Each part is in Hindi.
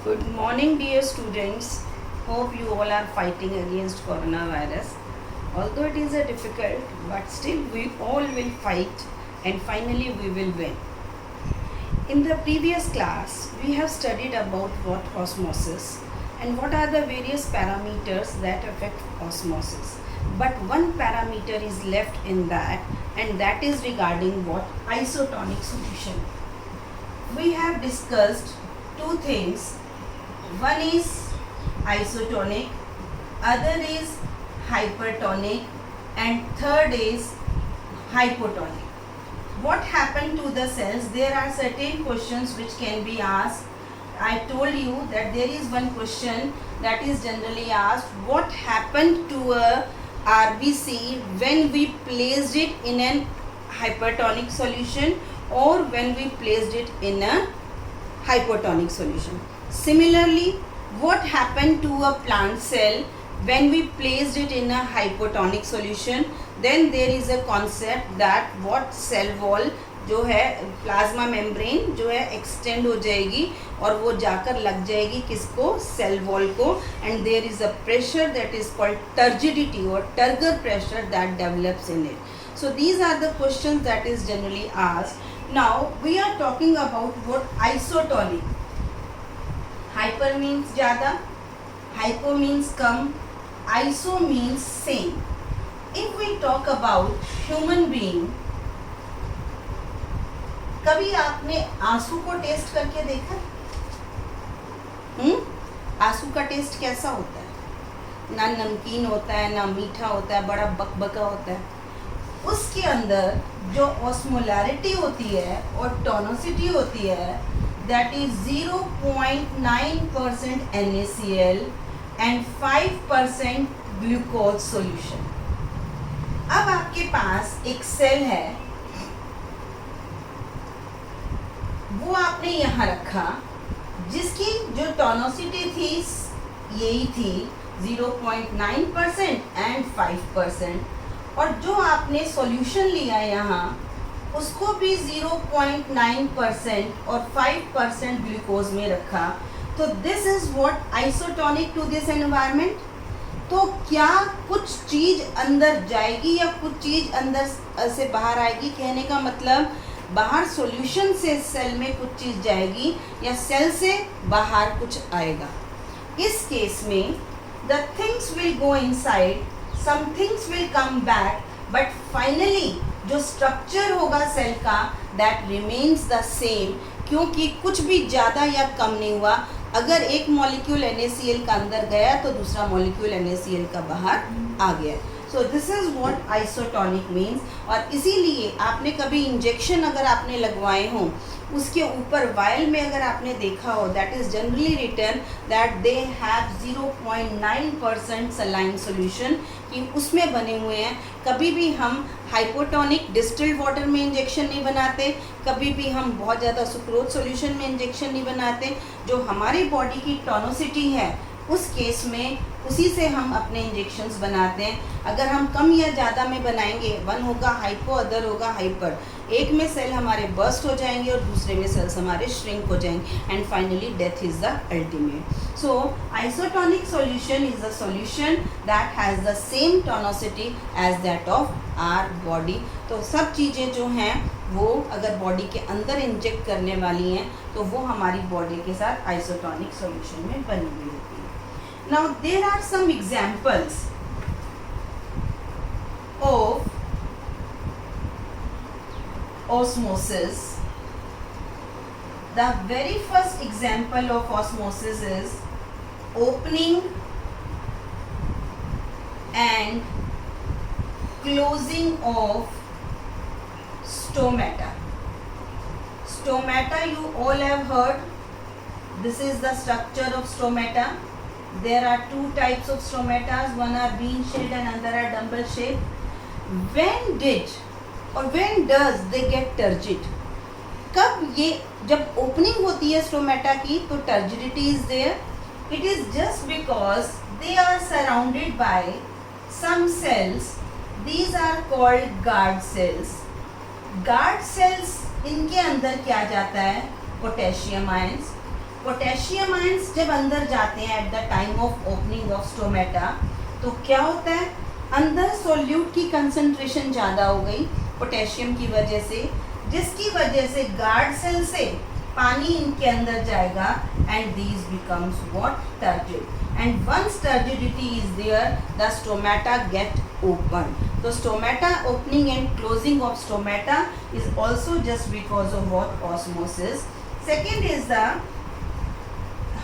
Good morning, dear students. Hope you all are fighting against coronavirus. Although it is a difficult, but still we all will fight and finally we will win. In the previous class, we have studied about what osmosis and what are the various parameters that affect osmosis. But one parameter is left in that, and that is regarding what isotonic solution. We have discussed two things. One is isotonic, other is hypertonic, and third is hypotonic. What happened to the cells? There are certain questions which can be asked. I told you that there is one question that is generally asked: what happened to a RBC when we placed it in an hypertonic solution or when we placed it in a hypotonic solution? Similarly, what happened to a plant cell when we placed it in a hypotonic solution? Then there is a concept that what cell wall जो है प्लाज्मा मेम्ब्रेन जो है एक्सटेंड हो जाएगी और वो जाकर लग जाएगी किसको, सेल वॉल को, and there is a pressure that is called turgidity और turgor pressure that develops in it. So these are the questions that is generally asked. Now we are talking about what isotonic. Hyper means ज़्यादा, hypo means come, iso means same. If we talk about human being, कभी आपने आंसू को टेस्ट करके देखा? आंसू का टेस्ट कैसा होता है? ना नमकीन होता है, ना मीठा होता है, बड़ा बकबका होता है. उसके अंदर जो ऑस्मोलैरिटी होती है और टोनोसिटी होती है, that is 0.9% NaCl and 5% glucose solution. अब आपके पास एक सेल है, वो आपने यहाँ रखा, जिसकी जो टोनोसिटी थी यही थी 0.9% एंड 5%, और जो आपने सॉल्यूशन लिया यहाँ उसको भी 0.9% और 5% ग्लूकोज में रखा. तो this is what isotonic to this environment. तो क्या कुछ चीज़ अंदर जाएगी या कुछ चीज़ अंदर से बाहर आएगी? कहने का मतलब बाहर सॉल्यूशन से सेल में कुछ चीज़ जाएगी या सेल से बाहर कुछ आएगा. इस केस में the things will go inside, some things will come back, but finally जो स्ट्रक्चर होगा सेल का दैट रिमेन्स द सेम, क्योंकि कुछ भी ज़्यादा या कम नहीं हुआ. अगर एक मॉलिक्यूल NaCl का अंदर गया तो दूसरा मॉलिक्यूल NaCl का बाहर आ गया. So this is what isotonic means. और इसीलिए आपने कभी इंजेक्शन अगर आपने लगवाए हों, उसके ऊपर वायल में अगर आपने देखा हो, that is generally written that they have 0.9% saline solution, कि उसमें बने हुए हैं. कभी भी हम हाइपोटोनिक डिस्टिल्ड वाटर में इंजेक्शन नहीं बनाते, कभी भी हम बहुत ज़्यादा सुक्रोज सॉल्यूशन में इंजेक्शन नहीं बनाते. जो हमारी बॉडी की टोनोसिटी है उस केस में उसी से हम अपने इंजेक्शंस बनाते हैं. अगर हम कम या ज़्यादा में बनाएंगे, वन होगा हाइपो, अदर होगा हाइपर. एक में सेल हमारे बर्स्ट हो जाएंगे और दूसरे में सेल्स हमारे श्रिंक हो जाएंगे, and finally death is the ultimate. So isotonic solution is a solution that has the same tonicity as that of our body. तो सब चीज़ें जो हैं वो अगर बॉडी के अंदर इंजेक्ट करने वाली हैं तो वो हमारी बॉडी के साथ आइसोटोनिक सॉल्यूशन में बनी हुई होती है. Now there are some examples of osmosis. The very first example of osmosis is opening and closing of stomata. Stomata you all have heard. This is the structure of stomata. There are two types of stomatas, one are bean shaped and another are dumbbell shaped. When did or when does they get turgid? कब ये जब ओपनिंग होती है स्टोमेटा की तो turgidity is there. It is just because they are surrounded by some cells. These are called guard cells. Guard cells, इनके अंदर क्या जाता है? Potassium ions. पोटेशियम आयंस जब अंदर जाते हैं at the time of opening of stomata, तो क्या होता है, अंदर सोल्यूट की कंसंट्रेशन ज़्यादा हो गई पोटेशियम की वजह से, जिसकी वजह से गार्ड सेल से पानी इनके अंदर जाएगा and these becomes what, turgid, and once turgidity is there the stomata get open. तो stomata opening and closing of stomata is also just because of what, osmosis. Second is the,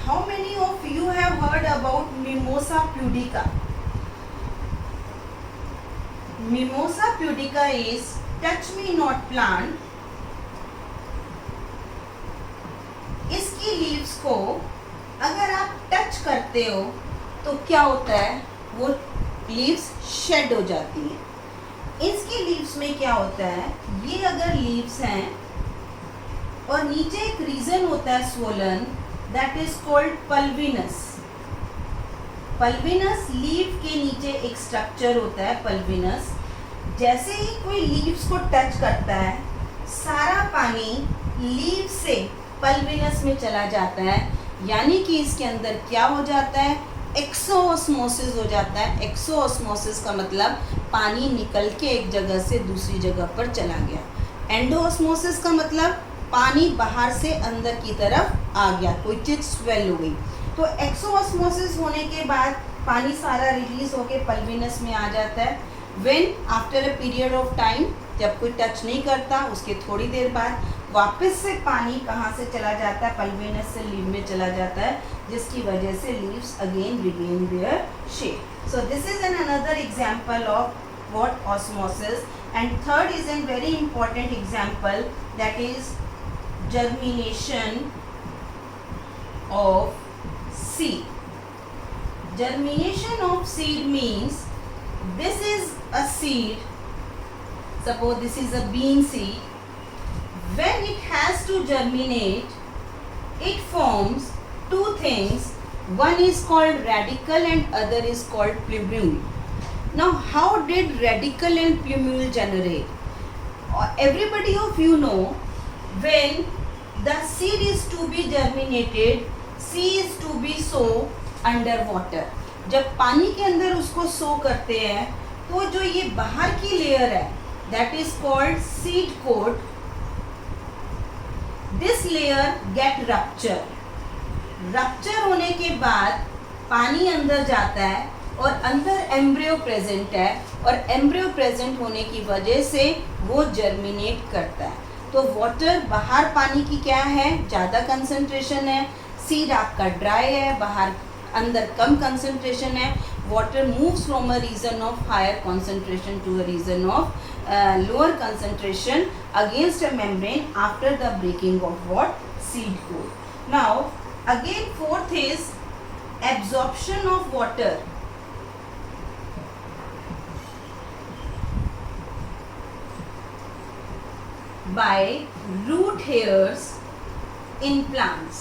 how many of you have heard about Mimosa pudica? Mimosa pudica is touch me not plant. इसकी लीव्स को अगर आप टच करते हो तो क्या होता है, वो लीव्स शेड हो जाती हैं. इसकी लीव्स में क्या होता है, ये अगर लीव्स हैं और नीचे एक रीजन होता है swollen, that is called pulvinus. Pulvinus leave के नीचे एक स्ट्रक्चर होता है पल्विनस. जैसे ही कोई लीव्स को टच करता है, सारा पानी लीव से पल्विनस में चला जाता है, यानी कि इसके अंदर क्या हो जाता है, एक्सोऑस्मोसिस हो जाता है. एक्सोऑस्मोसिस का मतलब पानी निकल के एक जगह से दूसरी जगह पर चला गया. एंडोऑस्मोसिस का मतलब पानी बाहर से अंदर की तरफ आ गया, कोई चीज स्वेल हो गई. तो एक्सोऑस्मोसिस होने के बाद पानी सारा रिलीज होके पल्विनस में आ जाता है. When after a period of time, जब कोई टच नहीं करता, उसके थोड़ी देर बाद वापस से पानी कहाँ से चला जाता है, पल्विनस से लीव में चला जाता है, जिसकी वजह से leaves again regain their shape. So this is an another example of what, osmosis. And third is an very important example, that is germination of seed. Germination of seed means this is a seed, suppose this is a bean seed. When it has to germinate, it forms two things. One is called radicle and other is called plumule. Now how did radicle and plumule generate? Everybody of you know, when the seed is to be germinated, seed is to be sow under water. जब पानी के अंदर उसको सो करते हैं, तो जो ये बाहर की लेयर है, that is called seed coat, this layer get rupture. Rupture होने के बाद पानी अंदर जाता है और अंदर एम्ब्रियो प्रेजेंट है, और एम्ब्रियो प्रेजेंट होने की वजह से वो जर्मिनेट करता है. तो वाटर बाहर पानी की क्या है, ज़्यादा कंसंट्रेशन है. सीड आपका ड्राई है, बाहर अंदर कम कंसंट्रेशन है. Water moves from a region of higher concentration to a region of lower concentration against a membrane after the breaking of what, seed coat. Now again fourth is absorption of water. by root hairs in plants.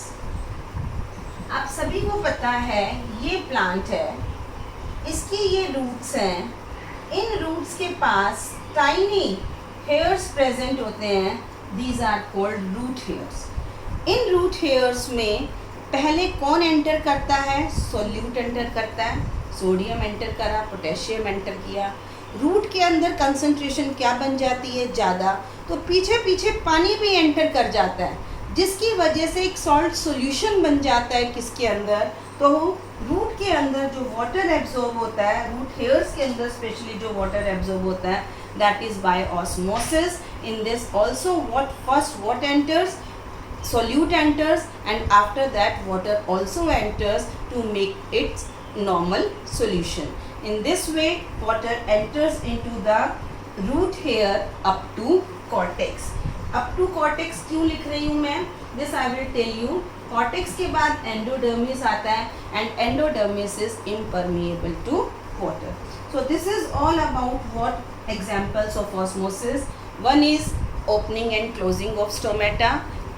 आप सभी को पता है ये प्लांट है, इसके ये रूट्स हैं. इन रूट्स के पास टाइनी हेयर्स प्रेजेंट होते हैं, these are called root hairs. इन रूट हेयर्स में पहले कौन एंटर करता है, सोल्यूट एंटर करता है. सोडियम एंटर करा, पोटेशियम एंटर किया. रूट के अंदर कंसंट्रेशन क्या बन जाती है, ज़्यादा, तो पीछे पीछे पानी भी एंटर कर जाता है, जिसकी वजह से एक सॉल्ट सॉल्यूशन बन जाता है किसके अंदर, तो रूट के अंदर जो वाटर एब्जॉर्ब होता है, रूट हेयर्स के अंदर स्पेशली जो वाटर एब्जॉर्ब होता है, that is by osmosis. In this also what, first what enters, solute enters, and after that water also enters to make its normal solution. In this way water enters into the root hair up to cortex. up to cortex क्यों लिख रही हूँ मैं, this I will tell you. cortex के बाद endodermis आता है, and endodermis is impermeable to water. So this is all about what examples of osmosis. One is opening and closing of stomata.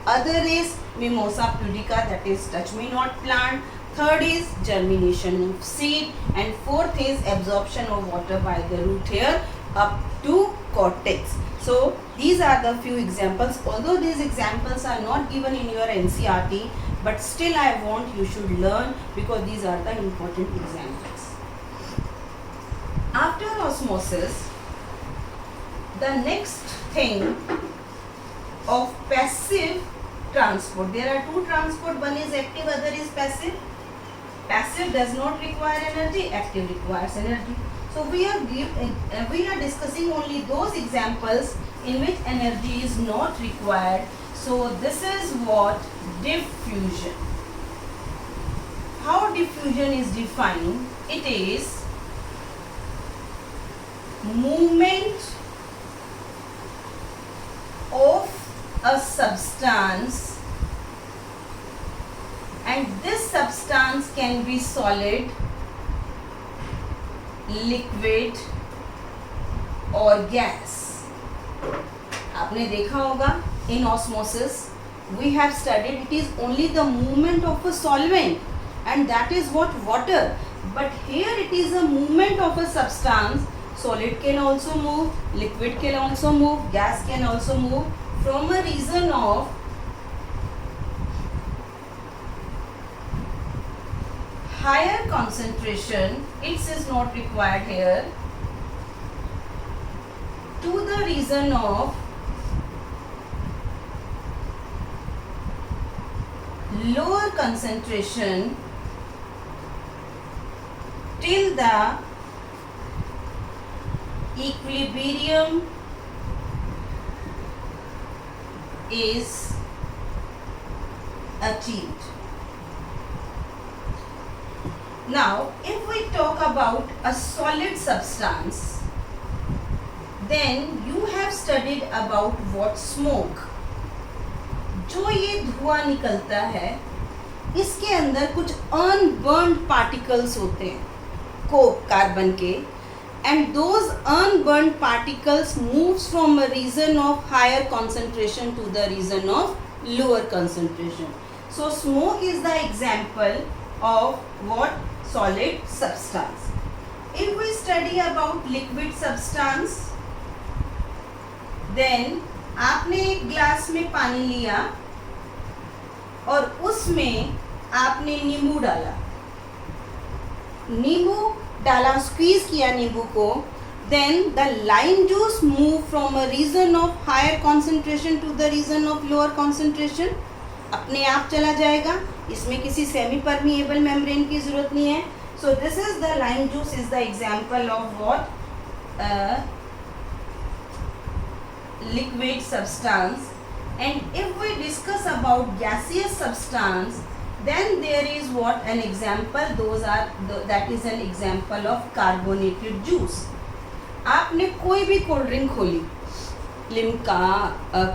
Other is Mimosa pudica, that is touch me not plant. Third is germination of seed, and fourth is absorption of water by the root hair up to cortex. So these are the few examples. Although these examples are not given in your NCERT, but still I want you should learn because these are the important examples. After osmosis, the next thing of passive transport, there are two transport, one is active, other is passive. Passive does not require energy, active requires energy. So we are discussing only those examples in which energy is not required. So this is what diffusion. How diffusion is defined? It is movement of a substance, and this substance can be solid, liquid और gas. आपने देखा होगा in osmosis we have studied it is only the movement of a solvent, and that is what water, but here it is a movement of a substance. Solid can also move, liquid can also move, gas can also move from a reason of higher concentration. It is not required here, to the reason of lower concentration till the equilibrium is achieved. Now, if we talk about a solid substance, then you have studied about what smoke. जो ये धुआं निकलता है, इसके अंदर कुछ अनबर्न्ड पार्टिकल्स होते हैं, कार्बन के, and those unburned particles moves from a region of higher concentration to the region of lower concentration. So smoke is the example of what? Solid substance. If we study about liquid substance, then आपने एक ग्लास में पानी लिया और उसमें आपने नींबू डाला, स्क्वीज किया नींबू को, then the lime juice move from a region of higher concentration to the region of lower concentration. अपने आप चला जाएगा, इसमें किसी सेमी परमिएबल मेम्ब्रेन की जरूरत नहीं है. So this is the lime juice is the example of what? Liquid substance. And if we discuss about gaseous substance, then there is what? An example, that is an example of carbonated juice. आपने कोई भी कोल्ड ड्रिंक खोली, लिम्का,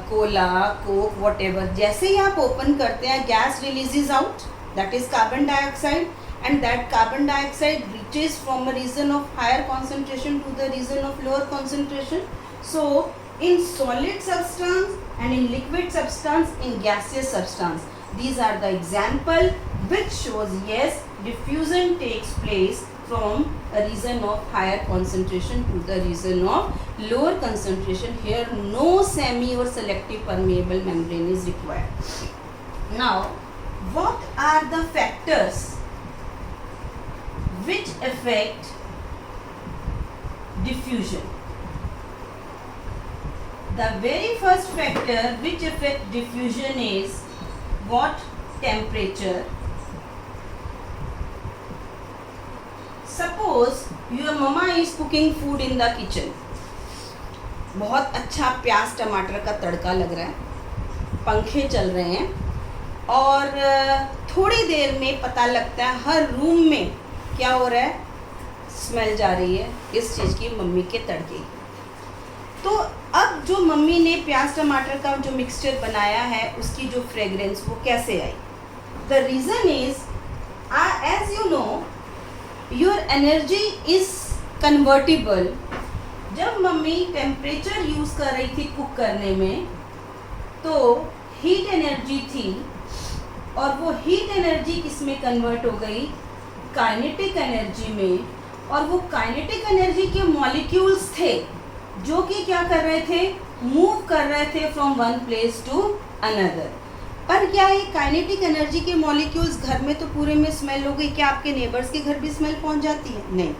कोला, कोक, व्हाटएवर, जैसे ही आप ओपन करते हैं gas releases out, that is carbon dioxide, and that carbon dioxide reaches from a region of higher concentration to the region of lower concentration. So in solid substance and in liquid substance, in gaseous substance, these are the example which shows yes, diffusion takes place from a region of higher concentration to the region of lower concentration. Here no semi or selective permeable membrane is required. Now, what are the factors which affect diffusion? The very first factor which affect diffusion is what? Temperature. Suppose your mama is cooking food in the kitchen. बहुत अच्छा प्याज टमाटर का तड़का लग रहा है, पंखे चल रहे हैं और थोड़ी देर में पता लगता है हर रूम में क्या हो रहा है, स्मेल जा रही है इस चीज़ की, मम्मी के तड़के. तो अब जो मम्मी ने प्याज टमाटर का जो मिक्सचर बनाया है उसकी जो फ्रेगरेंस वो कैसे आई? The reason is as you know your energy is convertible. जब मम्मी टेम्परेचर यूज़ कर रही थी कुक करने में तो हीट एनर्जी थी और वो हीट एनर्जी किस में कन्वर्ट हो गई? काइनेटिक एनर्जी में. और वो काइनेटिक एनर्जी के मॉलिक्यूल्स थे जो कि क्या कर रहे थे? मूव कर रहे थे from one place to another. पर क्या है, काइनेटिक एनर्जी के मॉलिक्यूल्स घर में तो पूरे में स्मेल हो गई, क्या आपके नेबर्स के घर भी स्मेल पहुंच जाती है? नहीं,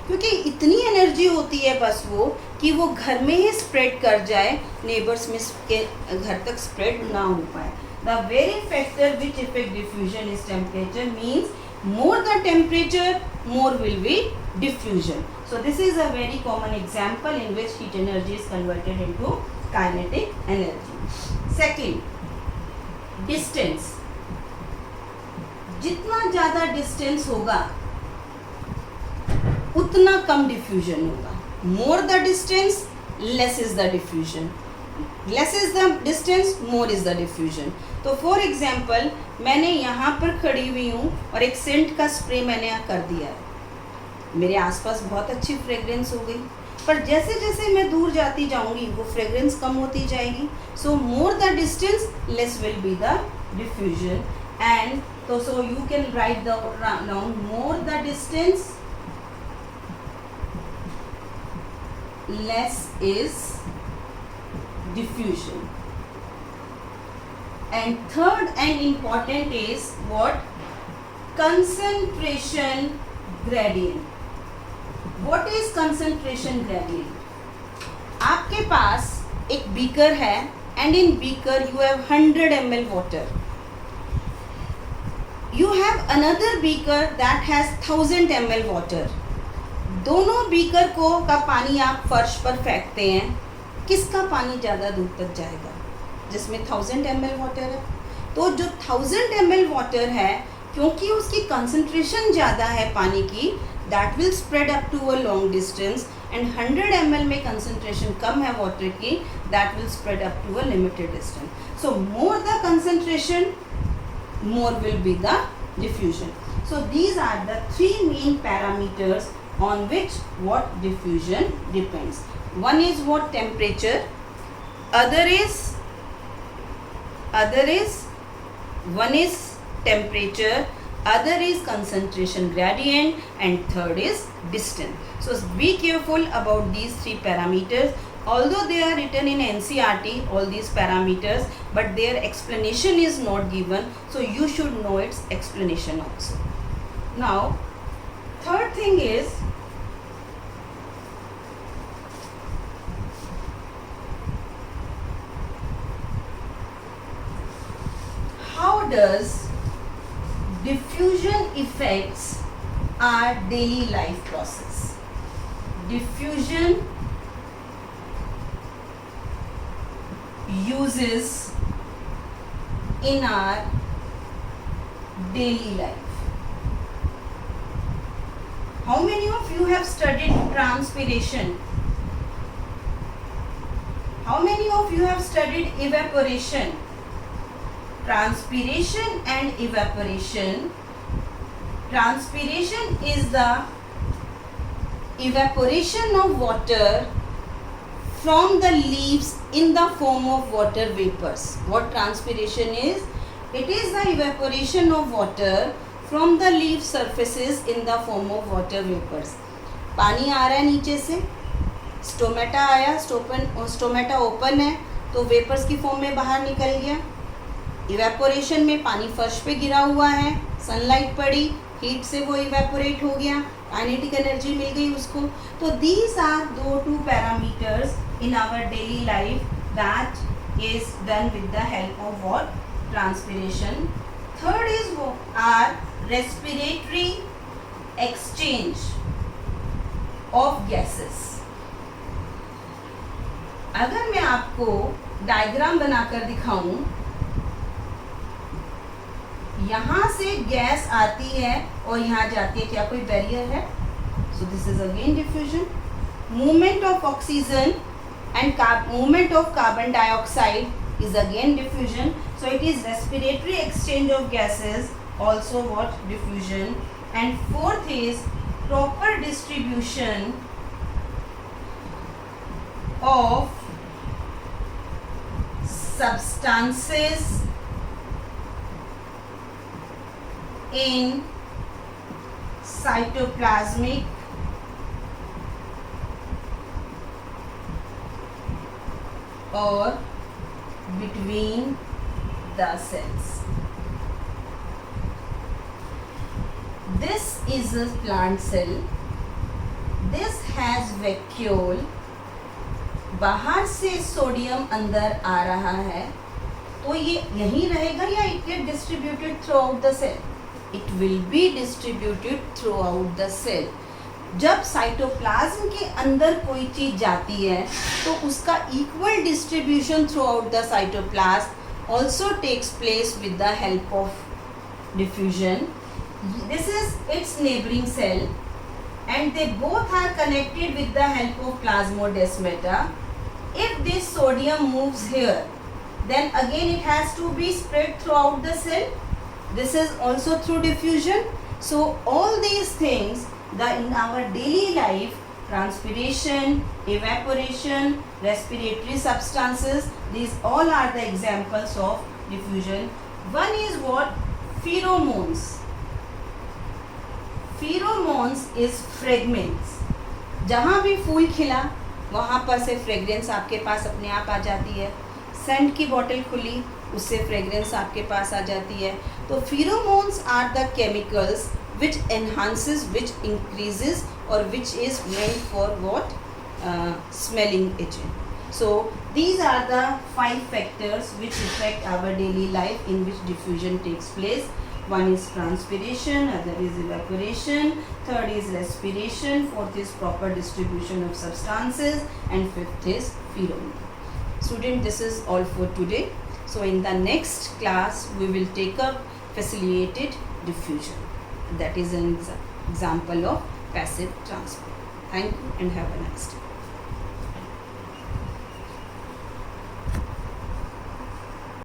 क्योंकि इतनी एनर्जी होती है बस वो कि वो घर में ही स्प्रेड कर जाए, नेबर्स में के घर तक स्प्रेड ना हो पाए. The very factor which effect diffusion is temperature, means more the temperature, more will be diffusion. So this is a very common example in which heat energy is converted into kinetic energy. Second, distance. जितना ज़्यादा distance होगा उतना कम diffusion होगा. More the distance, less is the diffusion. Less is the distance, more is the diffusion. तो फॉर एग्जाम्पल मैंने यहाँ पर खड़ी हुई हूँ और एक सेंट का स्प्रे मैंने यहाँ कर दिया है, मेरे आसपास बहुत अच्छी फ्रेग्रेंस हो गई, पर जैसे जैसे मैं दूर जाती जाऊँगी वो फ्रेग्रेंस कम होती जाएगी. So more the distance, less will be the diffusion. And तो so you can write the down, more the distance, less is diffusion. And third and important is what? Concentration gradient. What is concentration gradient? आपके पास एक beaker है and in beaker you have 100 ml water. You have another beaker that has 1000 ml water. दोनों beaker का पानी आप फर्श पर फेंकते हैं, किसका पानी ज़्यादा दूर तक जाएगा? जिसमें 1000 ml वाटर है. तो जो 1000 ml वाटर है, क्योंकि उसकी कंसंट्रेशन ज़्यादा है पानी की, that will spread up to a long distance. And 100 ml में कंसंट्रेशन कम है वाटर की, that will spread up to a limited distance. So more the concentration, more will be the diffusion. So these are the 3 main parameters on which what diffusion depends. One is what? Temperature. One is temperature, other is concentration gradient, and third is distance. So be careful about these 3 parameters. Although they are written in NCERT, all these parameters, but their explanation is not given, so you should know its explanation also. Now third thing is, how does diffusion affects our daily life process? Diffusion uses in our daily life. How many of you have studied transpiration? How many of you have studied evaporation? Transpiration and evaporation. Transpiration is the evaporation of water from the leaves in the form of water vapors. What transpiration is? It is the evaporation of water from the leaf surfaces in the form of water vapors. पानी आ रहा है नीचे से, स्टोमेटा आया, स्टोमेटा ओपन है तो वेपर्स की फॉर्म में बाहर निकल गया. इवेपोरेशन में पानी फर्श पे गिरा हुआ है, सनलाइट पड़ी, हीट से वो इवेपोरेट हो गया, काइनेटिक एनर्जी मिल गई उसको. तो these are 2 parameters in our daily life that is done with the help of what? Transpiration. Third is are respiratory exchange of gases. अगर मैं आपको डायग्राम बनाकर दिखाऊं, यहाँ से गैस आती है और यहाँ जाती है, क्या कोई बैरियर है? So this is again diffusion. Movement of oxygen and movement of carbon dioxide is again diffusion. So it is respiratory exchange of gases, also what? Diffusion. And fourth is proper distribution of substances in cytoplasmic or between the cells. This is a plant cell. This has vacuole. बाहर से सोडियम अंदर आ रहा है, तो ये यहीं रहेगा या it get distributed throughout the cell? It will be distributed throughout the cell. जब साइटोप्लाज्म के अंदर कोई चीज जाती है तो उसका equal distribution throughout the cytoplasm also takes place with the help of diffusion. This is its neighbouring cell and they both are connected with the help of plasmodesmata. If this sodium moves here, then again it has to be spread throughout the cell. This is also through diffusion. So all these things in our daily life, transpiration, evaporation, respiratory substances, these all are the examples of diffusion. One is what? Pheromones. Pheromones is fragrance. जहाँ भी फूल खिला वहाँ पर से फ्रेगरेंस आपके पास अपने आप आ जाती है. सेंट की बॉटल खुली, उससे फ्रेगरेंस आपके पास आ जाती है. तो pheromones are the chemicals which enhances, which increases or which is meant for what? Smelling agent. So these are the 5 factors which affect our daily life in which diffusion takes place. One is transpiration, other is evaporation, third is respiration, fourth is proper distribution of substances, and fifth is pheromone. Student, this is all for today. So in the next class we will take up facilitated diffusion. That is an example of passive transport. Thank you and have a nice day.